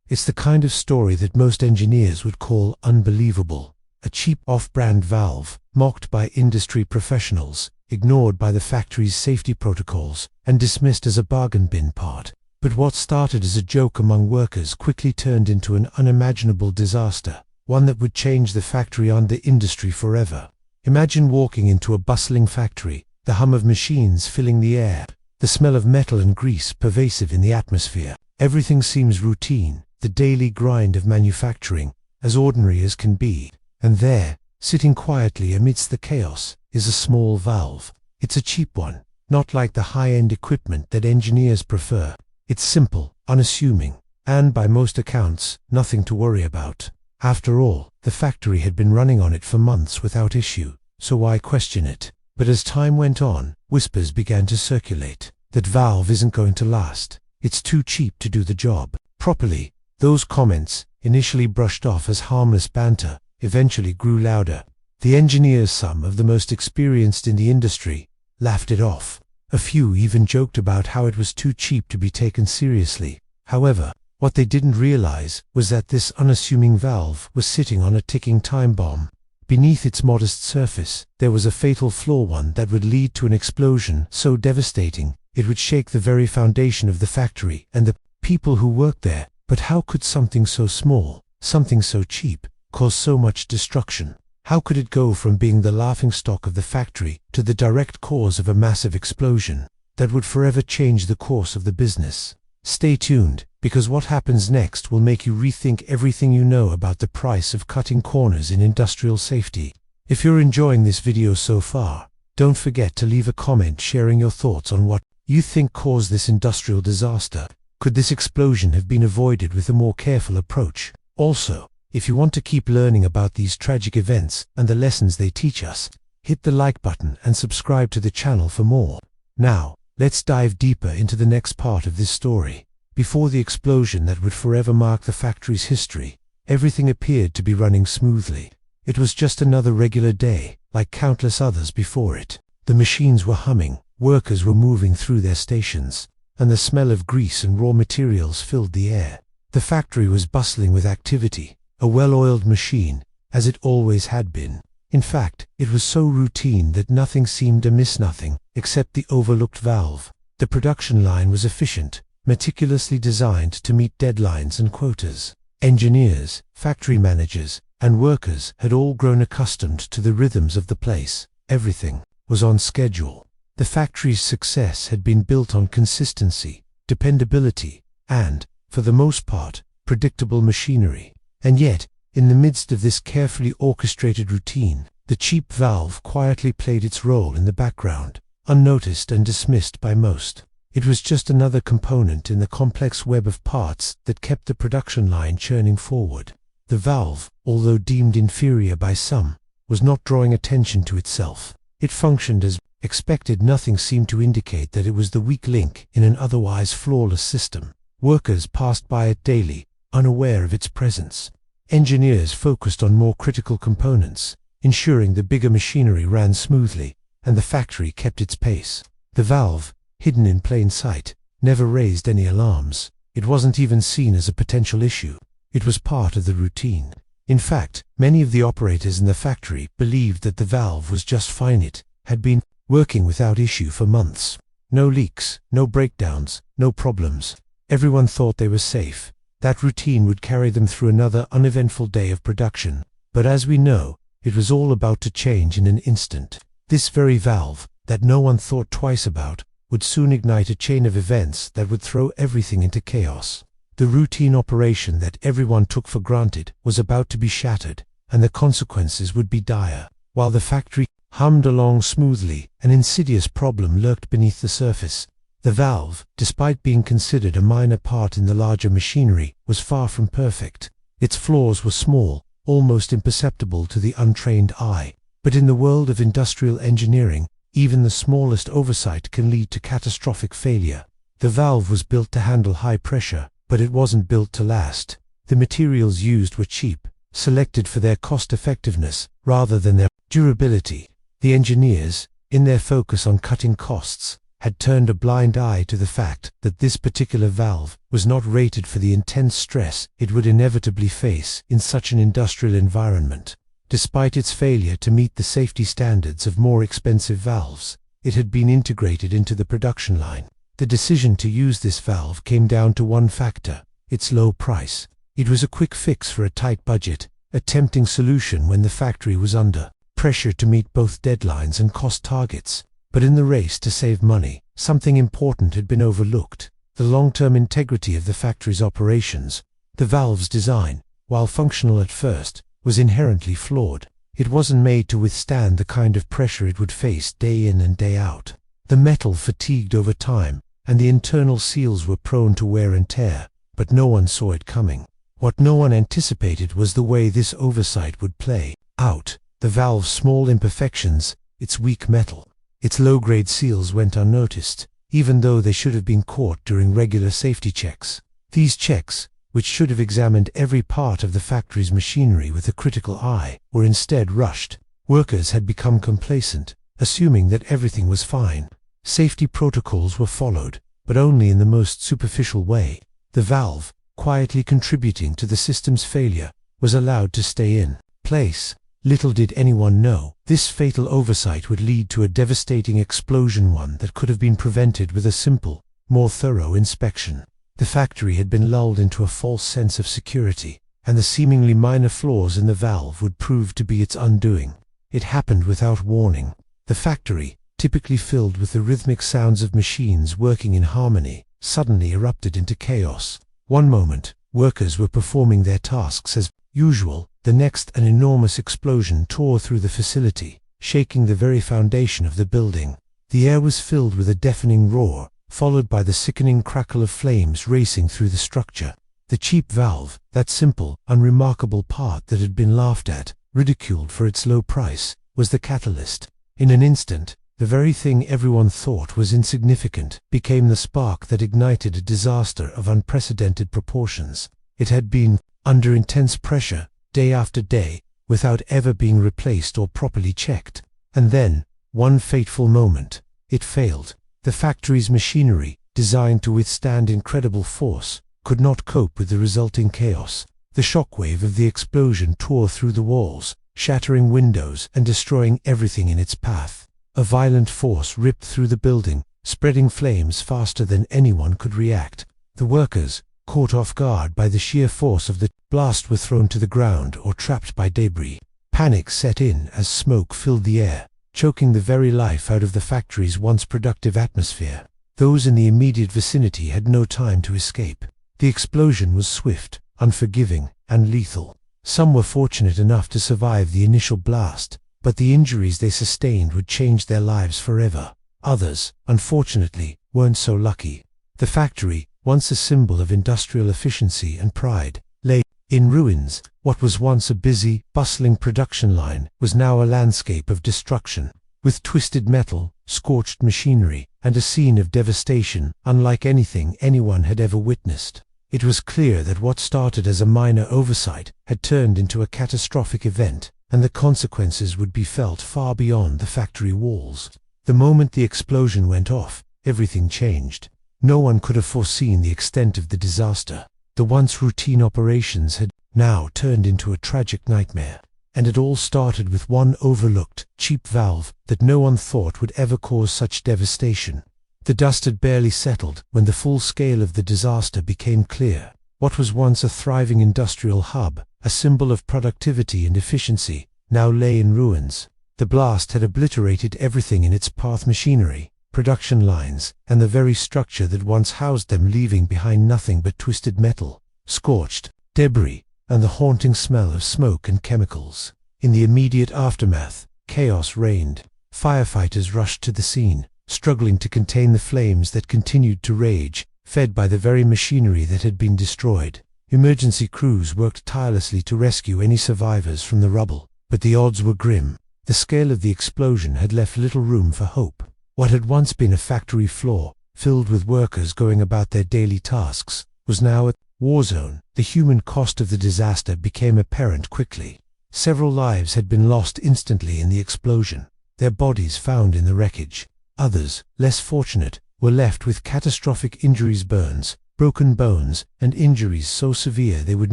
It's the kind of story that most engineers would call unbelievable. A cheap off-brand valve, mocked by industry professionals, ignored by the factory's safety protocols, and dismissed as a bargain bin part. But what started as a joke among workers quickly turned into an unimaginable disaster, one that would change the factory and the industry forever. Imagine walking into a bustling factory, the hum of machines filling the air, the smell of metal and grease pervasive in the atmosphere. Everything seems routine, the daily grind of manufacturing, as ordinary as can be. And there, sitting quietly amidst the chaos, is a small valve. It's a cheap one, not like the high-end equipment that engineers prefer. It's simple, unassuming, and by most accounts, nothing to worry about. After all, the factory had been running on it for months without issue, so why question it? But as time went on, whispers began to circulate. That valve isn't going to last. It's too cheap to do the job properly. Those comments, initially brushed off as harmless banter, eventually grew louder. The engineers, some of the most experienced in the industry, laughed it off. A few even joked about how it was too cheap to be taken seriously. However, what they didn't realize was that this unassuming valve was sitting on a ticking time bomb. Beneath its modest surface, there was a fatal flaw, one that would lead to an explosion so devastating it would shake the very foundation of the factory and the people who worked there. But how could something so small, something so cheap, cause so much destruction? How could it go from being the laughingstock of the factory to the direct cause of a massive explosion that would forever change the course of the business? Stay tuned, because what happens next will make you rethink everything you know about the price of cutting corners in industrial safety. If you're enjoying this video so far, don't forget to leave a comment sharing your thoughts on what you think caused this industrial disaster. Could this explosion have been avoided with a more careful approach? Also, if you want to keep learning about these tragic events and the lessons they teach us, hit the like button and subscribe to the channel for more. Now, let's dive deeper into the next part of this story. Before the explosion that would forever mark the factory's history, everything appeared to be running smoothly. It was just another regular day, like countless others before it. The machines were humming, workers were moving through their stations, and the smell of grease and raw materials filled the air. The factory was bustling with activity, a well-oiled machine, as it always had been. In fact, it was so routine that nothing seemed amiss, nothing, except the overlooked valve. The production line was efficient, meticulously designed to meet deadlines and quotas. Engineers, factory managers, and workers had all grown accustomed to the rhythms of the place. Everything was on schedule. The factory's success had been built on consistency, dependability, and, for the most part, predictable machinery. And yet, in the midst of this carefully orchestrated routine, the cheap valve quietly played its role in the background, unnoticed and dismissed by most. It was just another component in the complex web of parts that kept the production line churning forward. The valve, although deemed inferior by some, was not drawing attention to itself. It functioned as expected. Nothing seemed to indicate that it was the weak link in an otherwise flawless system. Workers passed by it daily, unaware of its presence. Engineers focused on more critical components, ensuring the bigger machinery ran smoothly and the factory kept its pace. The valve, hidden in plain sight, never raised any alarms. It wasn't even seen as a potential issue. It was part of the routine. In fact, many of the operators in the factory believed that the valve was just fine. It had been working without issue for months. No leaks, no breakdowns, no problems. Everyone thought they were safe. That routine would carry them through another uneventful day of production. But as we know, it was all about to change in an instant. This very valve, that no one thought twice about, would soon ignite a chain of events that would throw everything into chaos. The routine operation that everyone took for granted was about to be shattered, and the consequences would be dire. While the factory hummed along smoothly, an insidious problem lurked beneath the surface. The valve, despite being considered a minor part in the larger machinery, was far from perfect. Its flaws were small, almost imperceptible to the untrained eye. But in the world of industrial engineering, even the smallest oversight can lead to catastrophic failure. The valve was built to handle high pressure, but it wasn't built to last. The materials used were cheap, selected for their cost-effectiveness rather than their durability. The engineers, in their focus on cutting costs, had turned a blind eye to the fact that this particular valve was not rated for the intense stress it would inevitably face in such an industrial environment. Despite its failure to meet the safety standards of more expensive valves, it had been integrated into the production line. The decision to use this valve came down to one factor: its low price. It was a quick fix for a tight budget, a tempting solution when the factory was under pressure to meet both deadlines and cost targets. But in the race to save money, something important had been overlooked: the long-term integrity of the factory's operations. The valve's design, while functional at first, was inherently flawed. It wasn't made to withstand the kind of pressure it would face day in and day out. The metal fatigued over time, and the internal seals were prone to wear and tear, but no one saw it coming. What no one anticipated was the way this oversight would play out: the valve's small imperfections, its weak metal, its low-grade seals went unnoticed, even though they should have been caught during regular safety checks. These checks, which should have examined every part of the factory's machinery with a critical eye, were instead rushed. Workers had become complacent, assuming that everything was fine. Safety protocols were followed, but only in the most superficial way. The valve, quietly contributing to the system's failure, was allowed to stay in place. Little did anyone know, this fatal oversight would lead to a devastating explosion, one that could have been prevented with a simple, more thorough inspection. The factory had been lulled into a false sense of security, and the seemingly minor flaws in the valve would prove to be its undoing. It happened without warning. The factory, typically filled with the rhythmic sounds of machines working in harmony, suddenly erupted into chaos. One moment, workers were performing their tasks as usual. The next, an enormous explosion tore through the facility, shaking the very foundation of the building. The air was filled with a deafening roar, followed by the sickening crackle of flames racing through the structure. The cheap valve, that simple, unremarkable part that had been laughed at, ridiculed for its low price, was the catalyst. In an instant, the very thing everyone thought was insignificant became the spark that ignited a disaster of unprecedented proportions. It had been under intense pressure, day after day, without ever being replaced or properly checked. And then, one fateful moment, it failed. The factory's machinery, designed to withstand incredible force, could not cope with the resulting chaos. The shockwave of the explosion tore through the walls, shattering windows and destroying everything in its path. A violent force ripped through the building, spreading flames faster than anyone could react. The workers, caught off guard by the sheer force of the blast, were thrown to the ground or trapped by debris. Panic set in as smoke filled the air, choking the very life out of the factory's once productive atmosphere. Those in the immediate vicinity had no time to escape. The explosion was swift, unforgiving, and lethal. Some were fortunate enough to survive the initial blast, but the injuries they sustained would change their lives forever. Others, unfortunately, weren't so lucky. The factory, once a symbol of industrial efficiency and pride, lay in ruins. What was once a busy, bustling production line was now a landscape of destruction, with twisted metal, scorched machinery, and a scene of devastation unlike anything anyone had ever witnessed. It was clear that what started as a minor oversight had turned into a catastrophic event, and the consequences would be felt far beyond the factory walls. The moment the explosion went off, everything changed. No one could have foreseen the extent of the disaster. The once routine operations had now turned into a tragic nightmare. And it all started with one overlooked, cheap valve that no one thought would ever cause such devastation. The dust had barely settled when the full scale of the disaster became clear. What was once a thriving industrial hub, a symbol of productivity and efficiency, now lay in ruins. The blast had obliterated everything in its path: machinery, production lines, and the very structure that once housed them, leaving behind nothing but twisted metal, scorched debris, and the haunting smell of smoke and chemicals. In the immediate aftermath, chaos reigned. Firefighters rushed to the scene, struggling to contain the flames that continued to rage, fed by the very machinery that had been destroyed. Emergency crews worked tirelessly to rescue any survivors from the rubble, but the odds were grim. The scale of the explosion had left little room for hope. What had once been a factory floor, filled with workers going about their daily tasks, was now a war zone. The human cost of the disaster became apparent quickly. Several lives had been lost instantly in the explosion, their bodies found in the wreckage. Others, less fortunate, were left with catastrophic injuries, burns, broken bones, and injuries so severe they would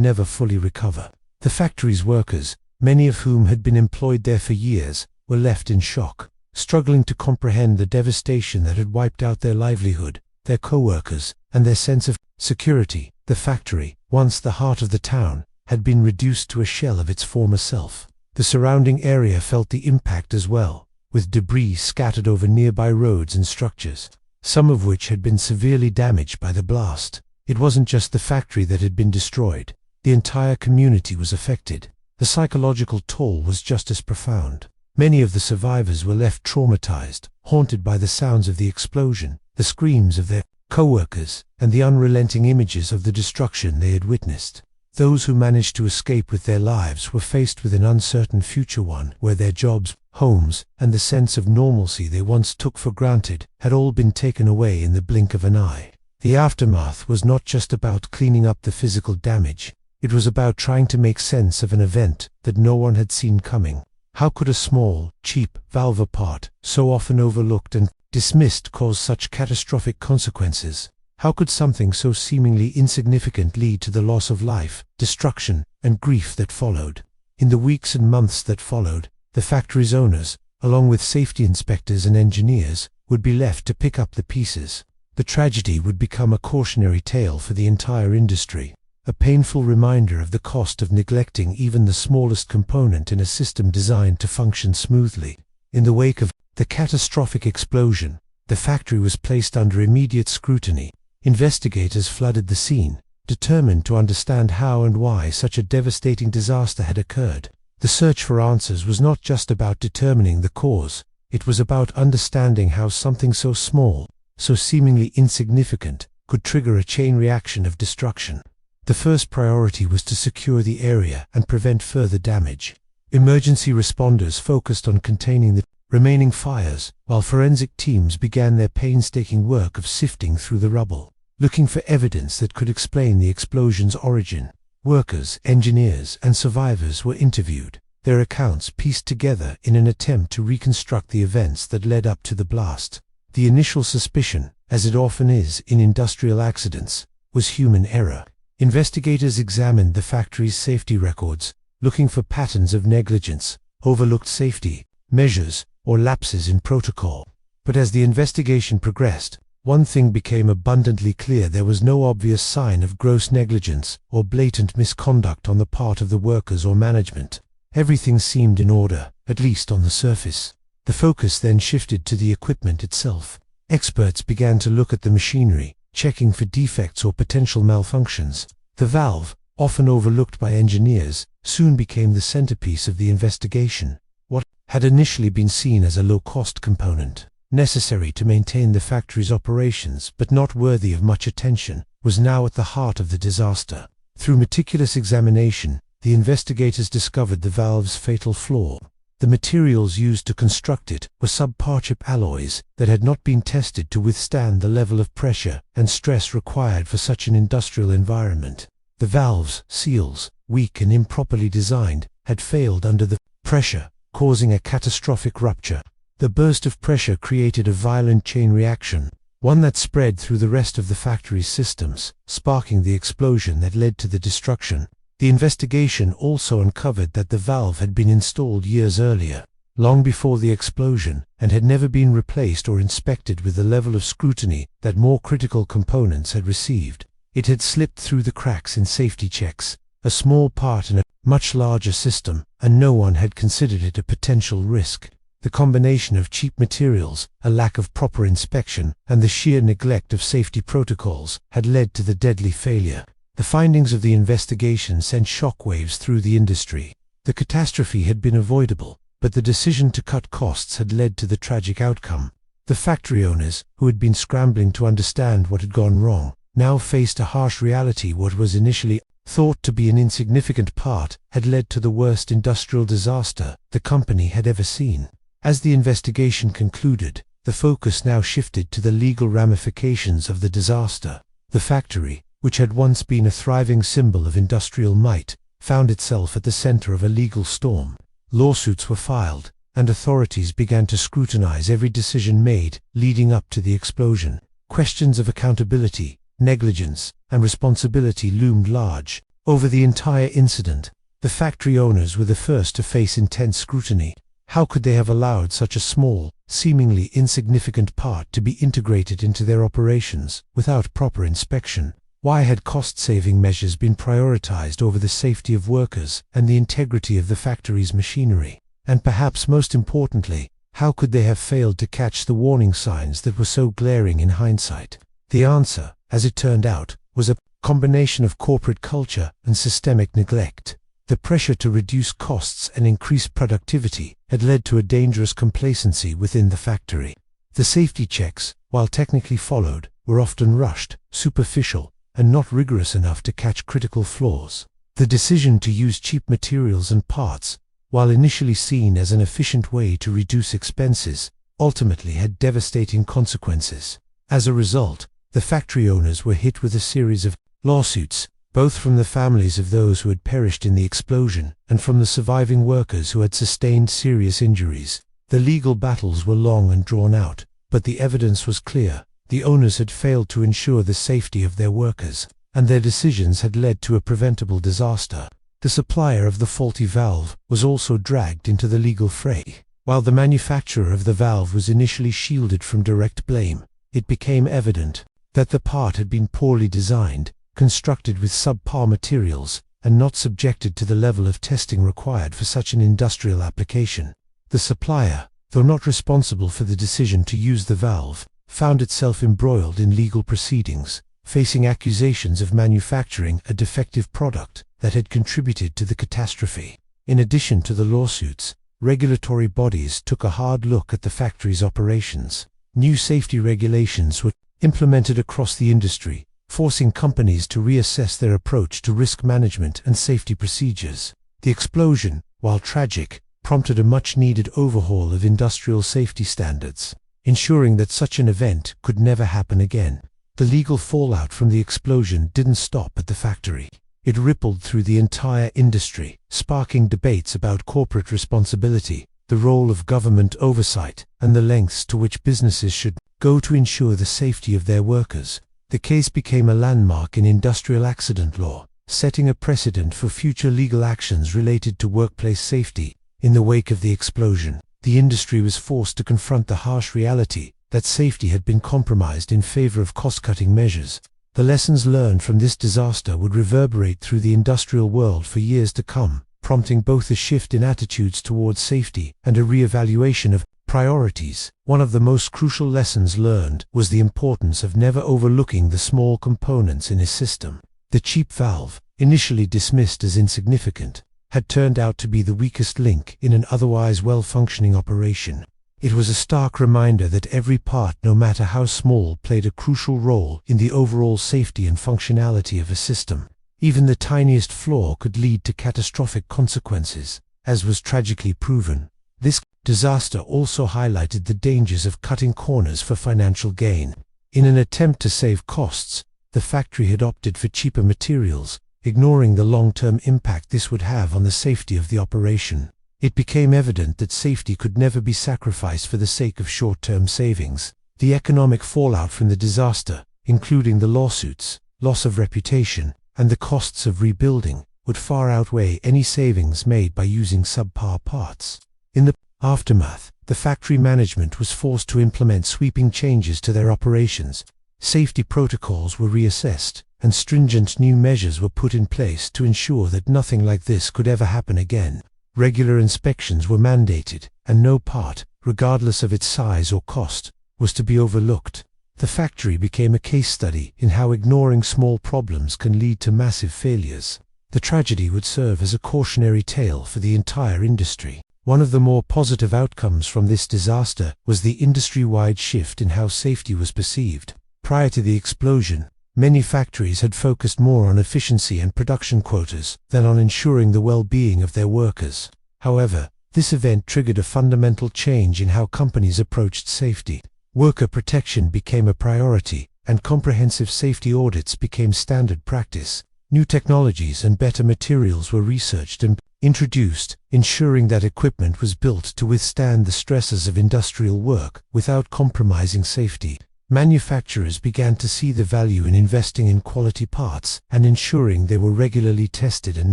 never fully recover. The factory's workers, many of whom had been employed there for years, were left in shock, struggling to comprehend the devastation that had wiped out their livelihood, their co-workers, and their sense of security. The factory, once the heart of the town, had been reduced to a shell of its former self. The surrounding area felt the impact as well, with debris scattered over nearby roads and structures, some of which had been severely damaged by the blast. It wasn't just the factory that had been destroyed. The entire community was affected. The psychological toll was just as profound. Many of the survivors were left traumatized, haunted by the sounds of the explosion, the screams of their co-workers, and the unrelenting images of the destruction they had witnessed. Those who managed to escape with their lives were faced with an uncertain future, one where their jobs, homes, and the sense of normalcy they once took for granted had all been taken away in the blink of an eye. The aftermath was not just about cleaning up the physical damage. It was about trying to make sense of an event that no one had seen coming. How could a small, cheap valve part, so often overlooked and dismissed, cause such catastrophic consequences? How could something so seemingly insignificant lead to the loss of life, destruction, and grief that followed? In the weeks and months that followed, the factory's owners, along with safety inspectors and engineers, would be left to pick up the pieces. The tragedy would become a cautionary tale for the entire industry, a painful reminder of the cost of neglecting even the smallest component in a system designed to function smoothly. In the wake of the catastrophic explosion, the factory was placed under immediate scrutiny. Investigators flooded the scene, determined to understand how and why such a devastating disaster had occurred. The search for answers was not just about determining the cause. It was about understanding how something so small, so seemingly insignificant, could trigger a chain reaction of destruction. The first priority was to secure the area and prevent further damage. Emergency responders focused on containing the remaining fires, while forensic teams began their painstaking work of sifting through the rubble, looking for evidence that could explain the explosion's origin. Workers, engineers, and survivors were interviewed, their accounts pieced together in an attempt to reconstruct the events that led up to the blast. The initial suspicion, as it often is in industrial accidents, was human error. Investigators examined the factory's safety records, looking for patterns of negligence, overlooked safety measures, or lapses in protocol. But as the investigation progressed, one thing became abundantly clear: there was no obvious sign of gross negligence or blatant misconduct on the part of the workers or management. Everything seemed in order, at least on the surface. The focus then shifted to the equipment itself. Experts began to look at the machinery, checking for defects or potential malfunctions. The valve, often overlooked by engineers, soon became the centerpiece of the investigation. What had initially been seen as a low-cost component, necessary to maintain the factory's operations but not worthy of much attention, was now at the heart of the disaster. Through meticulous examination, the investigators discovered the valve's fatal flaw. The materials used to construct it were subpar chip alloys that had not been tested to withstand the level of pressure and stress required for such an industrial environment. The valve's seals, weak and improperly designed, had failed under the pressure, causing a catastrophic rupture. The burst of pressure created a violent chain reaction, one that spread through the rest of the factory's systems, sparking the explosion that led to the destruction. The investigation also uncovered that the valve had been installed years earlier, long before the explosion, and had never been replaced or inspected with the level of scrutiny that more critical components had received. It had slipped through the cracks in safety checks, a small part in a much larger system, and no one had considered it a potential risk. The combination of cheap materials, a lack of proper inspection, and the sheer neglect of safety protocols had led to the deadly failure. The findings of the investigation sent shockwaves through the industry. The catastrophe had been avoidable, but the decision to cut costs had led to the tragic outcome. The factory owners, who had been scrambling to understand what had gone wrong, now faced a harsh reality. What was initially thought to be an insignificant part had led to the worst industrial disaster the company had ever seen. As the investigation concluded, the focus now shifted to the legal ramifications of the disaster. The factory, which had once been a thriving symbol of industrial might, found itself at the center of a legal storm. Lawsuits were filed, and authorities began to scrutinize every decision made leading up to the explosion. Questions of accountability, negligence, and responsibility loomed large over the entire incident. The factory owners were the first to face intense scrutiny. How could they have allowed such a small, seemingly insignificant part to be integrated into their operations without proper inspection? Why had cost-saving measures been prioritized over the safety of workers and the integrity of the factory's machinery? And perhaps most importantly, how could they have failed to catch the warning signs that were so glaring in hindsight? The answer, as it turned out, was a combination of corporate culture and systemic neglect. The pressure to reduce costs and increase productivity had led to a dangerous complacency within the factory. The safety checks, while technically followed, were often rushed, superficial, and not rigorous enough to catch critical flaws. The decision to use cheap materials and parts, while initially seen as an efficient way to reduce expenses, ultimately had devastating consequences. As a result, the factory owners were hit with a series of lawsuits, both from the families of those who had perished in the explosion and from the surviving workers who had sustained serious injuries. The legal battles were long and drawn out, but the evidence was clear. The owners had failed to ensure the safety of their workers, and their decisions had led to a preventable disaster. The supplier of the faulty valve was also dragged into the legal fray. While the manufacturer of the valve was initially shielded from direct blame, it became evident that the part had been poorly designed, constructed with subpar materials, and not subjected to the level of testing required for such an industrial application. The supplier, though not responsible for the decision to use the valve, found itself embroiled in legal proceedings, facing accusations of manufacturing a defective product that had contributed to the catastrophe. In addition to the lawsuits, regulatory bodies took a hard look at the factory's operations. New safety regulations were implemented across the industry, forcing companies to reassess their approach to risk management and safety procedures. The explosion, while tragic, prompted a much-needed overhaul of industrial safety standards, ensuring that such an event could never happen again. The legal fallout from the explosion didn't stop at the factory. It rippled through the entire industry, sparking debates about corporate responsibility, the role of government oversight, and the lengths to which businesses should go to ensure the safety of their workers. The case became a landmark in industrial accident law, setting a precedent for future legal actions related to workplace safety. In the wake of the explosion, the industry was forced to confront the harsh reality that safety had been compromised in favor of cost-cutting measures. The lessons learned from this disaster would reverberate through the industrial world for years to come, prompting both a shift in attitudes towards safety and a re-evaluation of priorities. One of the most crucial lessons learned was the importance of never overlooking the small components in a system. The cheap valve, initially dismissed as insignificant, had turned out to be the weakest link in an otherwise well-functioning operation. It was a stark reminder that every part, no matter how small, played a crucial role in the overall safety and functionality of a system. Even the tiniest flaw could lead to catastrophic consequences, as was tragically proven. This disaster also highlighted the dangers of cutting corners for financial gain. In an attempt to save costs, the factory had opted for cheaper materials, ignoring the long-term impact this would have on the safety of the operation. It became evident that safety could never be sacrificed for the sake of short-term savings. The economic fallout from the disaster, including the lawsuits, loss of reputation, and the costs of rebuilding, would far outweigh any savings made by using subpar parts. In the aftermath, the factory management was forced to implement sweeping changes to their operations. Safety protocols were reassessed, and stringent new measures were put in place to ensure that nothing like this could ever happen again. Regular inspections were mandated, and no part, regardless of its size or cost, was to be overlooked. The factory became a case study in how ignoring small problems can lead to massive failures. The tragedy would serve as a cautionary tale for the entire industry. One of the more positive outcomes from this disaster was the industry-wide shift in how safety was perceived. Prior to the explosion, many factories had focused more on efficiency and production quotas than on ensuring the well-being of their workers. However, this event triggered a fundamental change in how companies approached safety. Worker protection became a priority, and comprehensive safety audits became standard practice. New technologies and better materials were researched and introduced, ensuring that equipment was built to withstand the stresses of industrial work without compromising safety. Manufacturers began to see the value in investing in quality parts and ensuring they were regularly tested and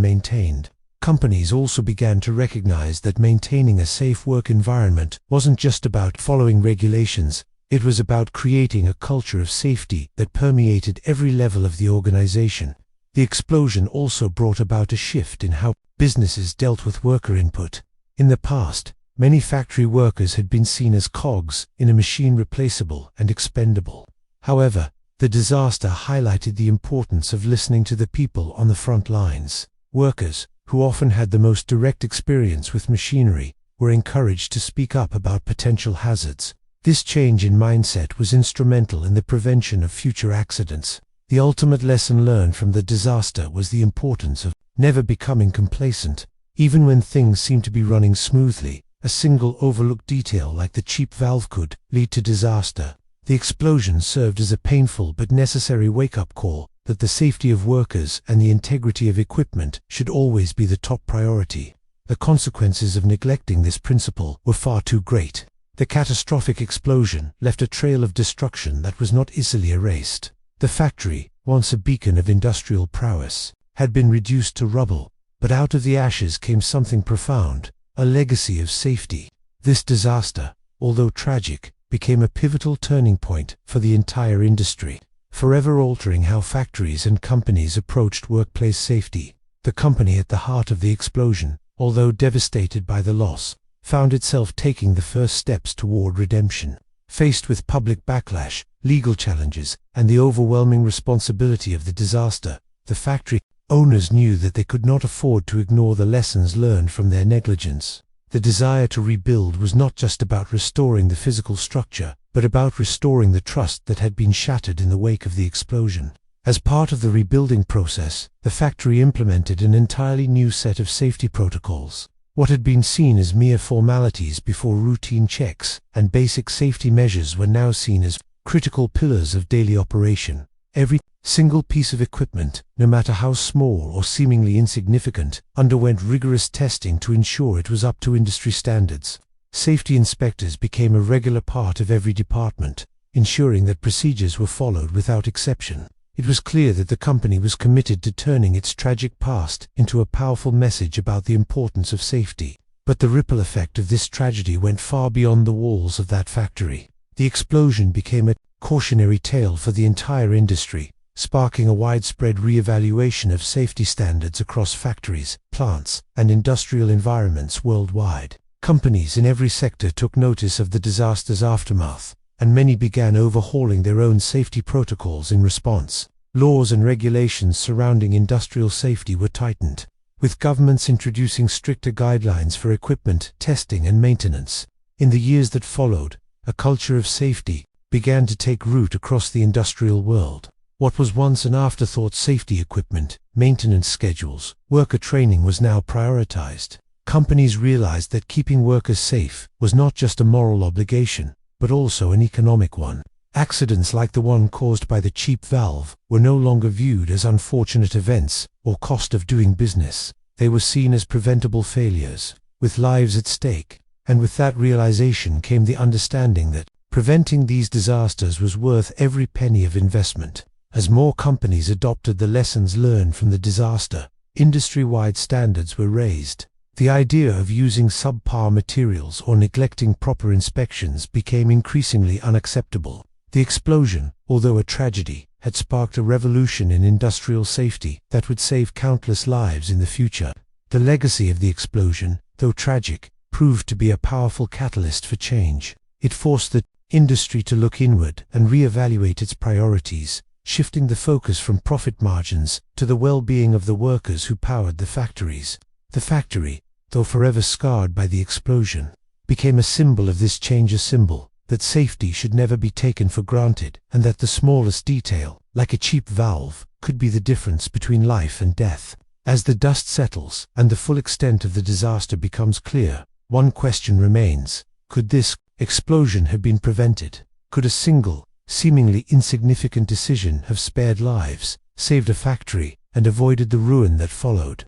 maintained. Companies also began to recognize that maintaining a safe work environment wasn't just about following regulations, it was about creating a culture of safety that permeated every level of the organization. The explosion also brought about a shift in how businesses dealt with worker input. In the past, many factory workers had been seen as cogs in a machine, replaceable and expendable. However, the disaster highlighted the importance of listening to the people on the front lines. Workers, who often had the most direct experience with machinery, were encouraged to speak up about potential hazards. This change in mindset was instrumental in the prevention of future accidents. The ultimate lesson learned from the disaster was the importance of never becoming complacent. Even when things seemed to be running smoothly, a single overlooked detail like the cheap valve could lead to disaster. The explosion served as a painful but necessary wake-up call that the safety of workers and the integrity of equipment should always be the top priority. The consequences of neglecting this principle were far too great. The catastrophic explosion left a trail of destruction that was not easily erased. The factory, once a beacon of industrial prowess, had been reduced to rubble, but out of the ashes came something profound, a legacy of safety. This disaster, although tragic, became a pivotal turning point for the entire industry, forever altering how factories and companies approached workplace safety. The company at the heart of the explosion, although devastated by the loss, found itself taking the first steps toward redemption. Faced with public backlash, legal challenges, and the overwhelming responsibility of the disaster, the factory owners knew that they could not afford to ignore the lessons learned from their negligence. The desire to rebuild was not just about restoring the physical structure, but about restoring the trust that had been shattered in the wake of the explosion. As part of the rebuilding process, the factory implemented an entirely new set of safety protocols. What had been seen as mere formalities before routine checks and basic safety measures were now seen as critical pillars of daily operation. Every single piece of equipment, no matter how small or seemingly insignificant, underwent rigorous testing to ensure it was up to industry standards. Safety inspectors became a regular part of every department, ensuring that procedures were followed without exception. It was clear that the company was committed to turning its tragic past into a powerful message about the importance of safety. But the ripple effect of this tragedy went far beyond the walls of that factory. The explosion became a cautionary tale for the entire industry, sparking a widespread re-evaluation of safety standards across factories, plants, and industrial environments worldwide. Companies in every sector took notice of the disaster's aftermath, and many began overhauling their own safety protocols in response. Laws and regulations surrounding industrial safety were tightened, with governments introducing stricter guidelines for equipment testing and maintenance. In the years that followed, a culture of safety began to take root across the industrial world. What was once an afterthought, safety equipment, maintenance schedules, worker training, was now prioritized. Companies realized that keeping workers safe was not just a moral obligation, but also an economic one. Accidents like the one caused by the cheap valve were no longer viewed as unfortunate events or cost of doing business. They were seen as preventable failures, with lives at stake. And with that realization came the understanding that preventing these disasters was worth every penny of investment. As more companies adopted the lessons learned from the disaster, industry-wide standards were raised. The idea of using subpar materials or neglecting proper inspections became increasingly unacceptable. The explosion, although a tragedy, had sparked a revolution in industrial safety that would save countless lives in the future. The legacy of the explosion, though tragic, proved to be a powerful catalyst for change. It forced the industry to look inward and re-evaluate its priorities, shifting the focus from profit margins to the well-being of the workers who powered the factories. The factory, though forever scarred by the explosion, became a symbol of this change, a symbol that safety should never be taken for granted, and that the smallest detail, like a cheap valve, could be the difference between life and death. As the dust settles and the full extent of the disaster becomes clear, one question remains: could this explosion have been prevented? Could a single, seemingly insignificant decision have spared lives, saved a factory, and avoided the ruin that followed?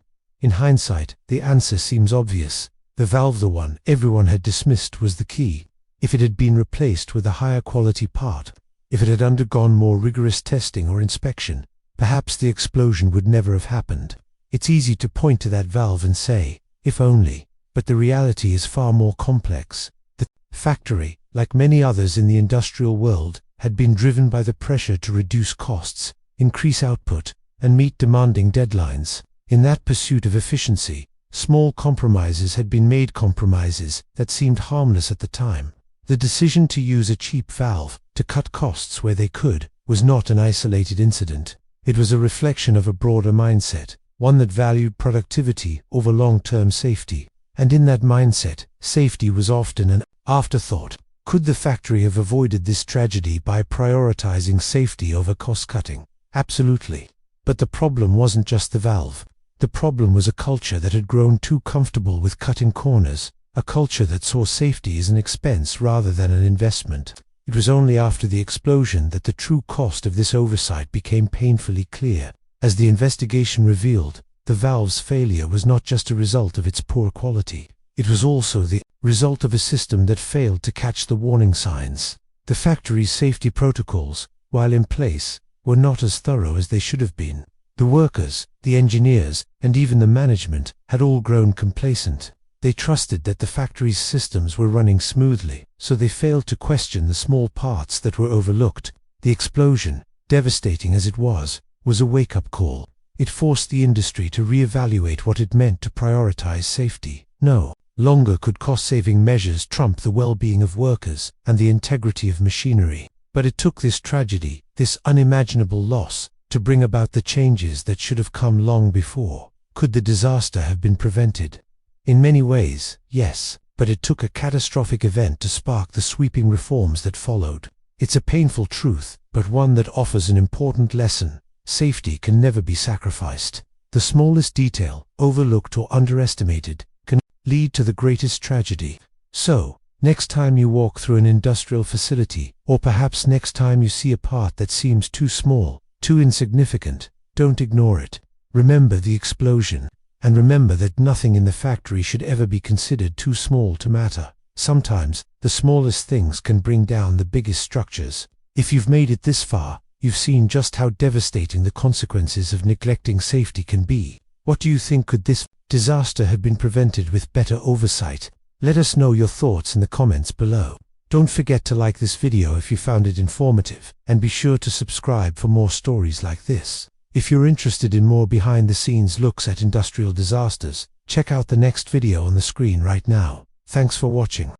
In hindsight, the answer seems obvious. The valve, the one everyone had dismissed, was the key. If it had been replaced with a higher quality part, if it had undergone more rigorous testing or inspection, perhaps the explosion would never have happened. It's easy to point to that valve and say, if only, but the reality is far more complex. The factory, like many others in the industrial world, had been driven by the pressure to reduce costs, increase output, and meet demanding deadlines. In that pursuit of efficiency, small compromises had been made, compromises that seemed harmless at the time. The decision to use a cheap valve, to cut costs where they could, was not an isolated incident. It was a reflection of a broader mindset, one that valued productivity over long-term safety. And in that mindset, safety was often an afterthought. Could the factory have avoided this tragedy by prioritizing safety over cost-cutting? Absolutely. But the problem wasn't just the valve. The problem was a culture that had grown too comfortable with cutting corners, a culture that saw safety as an expense rather than an investment. It was only after the explosion that the true cost of this oversight became painfully clear. As the investigation revealed, the valve's failure was not just a result of its poor quality. It was also the result of a system that failed to catch the warning signs. The factory's safety protocols, while in place, were not as thorough as they should have been. The workers, the engineers, and even the management had all grown complacent. They trusted that the factory's systems were running smoothly, so they failed to question the small parts that were overlooked. The explosion, devastating as it was a wake-up call. It forced the industry to reevaluate what it meant to prioritize safety. No longer could cost-saving measures trump the well-being of workers and the integrity of machinery. But it took this tragedy, this unimaginable loss, to bring about the changes that should have come long before. Could the disaster have been prevented? In many ways, yes, but it took a catastrophic event to spark the sweeping reforms that followed. It's a painful truth, but one that offers an important lesson. Safety can never be sacrificed. The smallest detail, overlooked or underestimated, can lead to the greatest tragedy. So, next time you walk through an industrial facility, or perhaps next time you see a part that seems too small, too insignificant, don't ignore it. Remember the explosion. And remember that nothing in the factory should ever be considered too small to matter. Sometimes, the smallest things can bring down the biggest structures. If you've made it this far, you've seen just how devastating the consequences of neglecting safety can be. What do you think? Could this disaster have been prevented with better oversight? Let us know your thoughts in the comments below. Don't forget to like this video if you found it informative, and be sure to subscribe for more stories like this. If you're interested in more behind-the-scenes looks at industrial disasters, check out the next video on the screen right now. Thanks for watching.